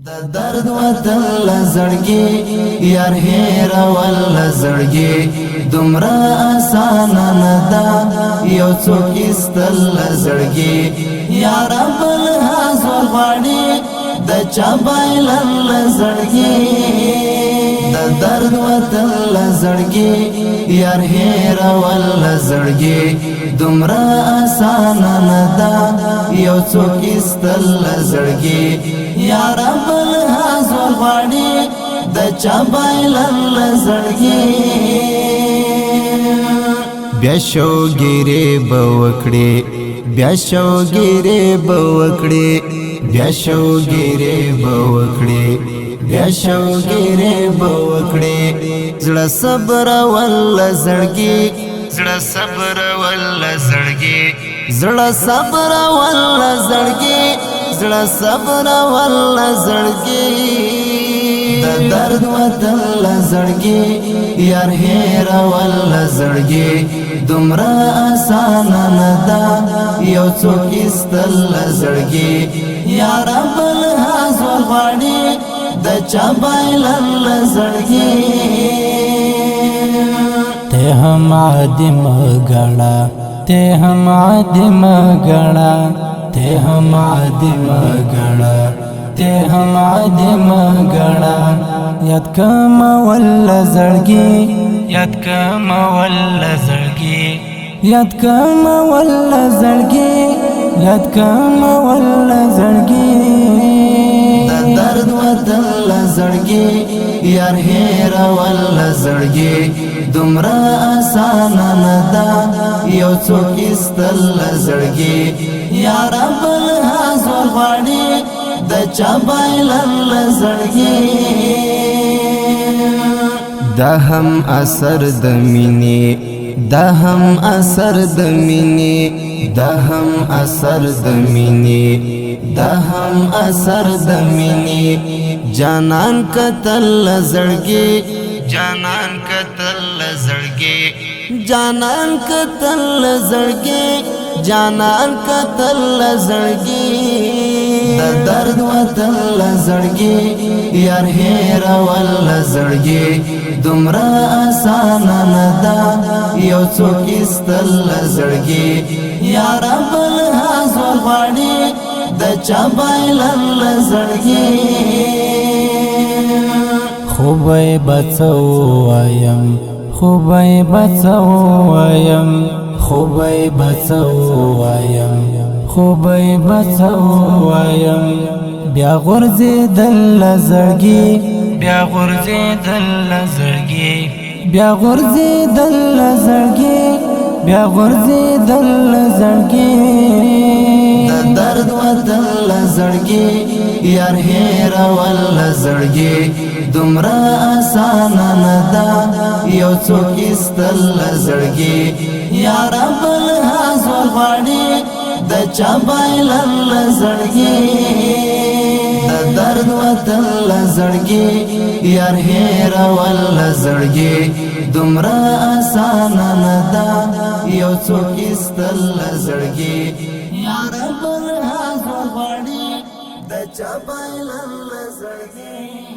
درد وطن لزړګي یار هیر ول زړګي دومره آسان نه دا یو څوک استل لزړګي یار بل حاضر غاړي د چا بایلن لزړګي درد وطن لزړګي یار هیر ول زړګي دومره آسان نه دا یو څوک استل لزړګي یار بل حاضر غاړي د چا بایلن لزړګي بیا شوګيري بوکړي بیا شوګيري بوکړي بیا شوګيري بوکړي بیا شوګيري بوکړي زړه صبر ول زړګي زړه صبر ول زړګي زړه صبر ول زړګي زړه صبر ول زړګي د درد وطن لزړګي یار هیر ول زړګي دومره آسان نه دا یو څوک استل لزړګي یار بل حاضر غاړي د چا بایلن لزړګي ته هم عادم غړا ته هم عادم غړا ته هم عادم غړا ته هم عادم غړا یاد کم ول زړګي یاد کم ول زړګي یاد کم ول زړګي یاد کم ول زړګي د درد وطن لزړګي یار هیر ول زړګي دومره آسان نه دا یو څوک استل لزړګي یار بل حاضر غاړي د چا بایلن لزړګي دا هم اثر د مینې دا هم اثر د مینې دا هم اثر د مینې دا هم اثر د مینې جانان قتل لزړګي جانان قتل لزړګي جانان قتل لزړګي جانان قتل لزړګي د درد وطن لزړګي یار هیر ول زړګي دومره آسان نه دا یو څوک استل لزړګي یار بل حاضر غاړي د چا بایلن لزړګي خوبای بچو وایم خوبای بچو وایم خوبای بچو وایم خوبای بچو وایم بیا غرزه دل زړګي بیا غرزه دل زړګي بیا غرزه دل زړګي بیا غرزه دل زړګي د درد وطن لزړګي یار هیر ول زړګي دومره آسان نه دا یو څوک استل لزړګي یار بل حاضر غاړي د چا بایلن لزړګي د درد وطن لزړګي یار هیر ول زړګي دومره آسان نه دا یو څوک استل لزړګي یار بل حاضر غاړي د چا بایلن لزړګي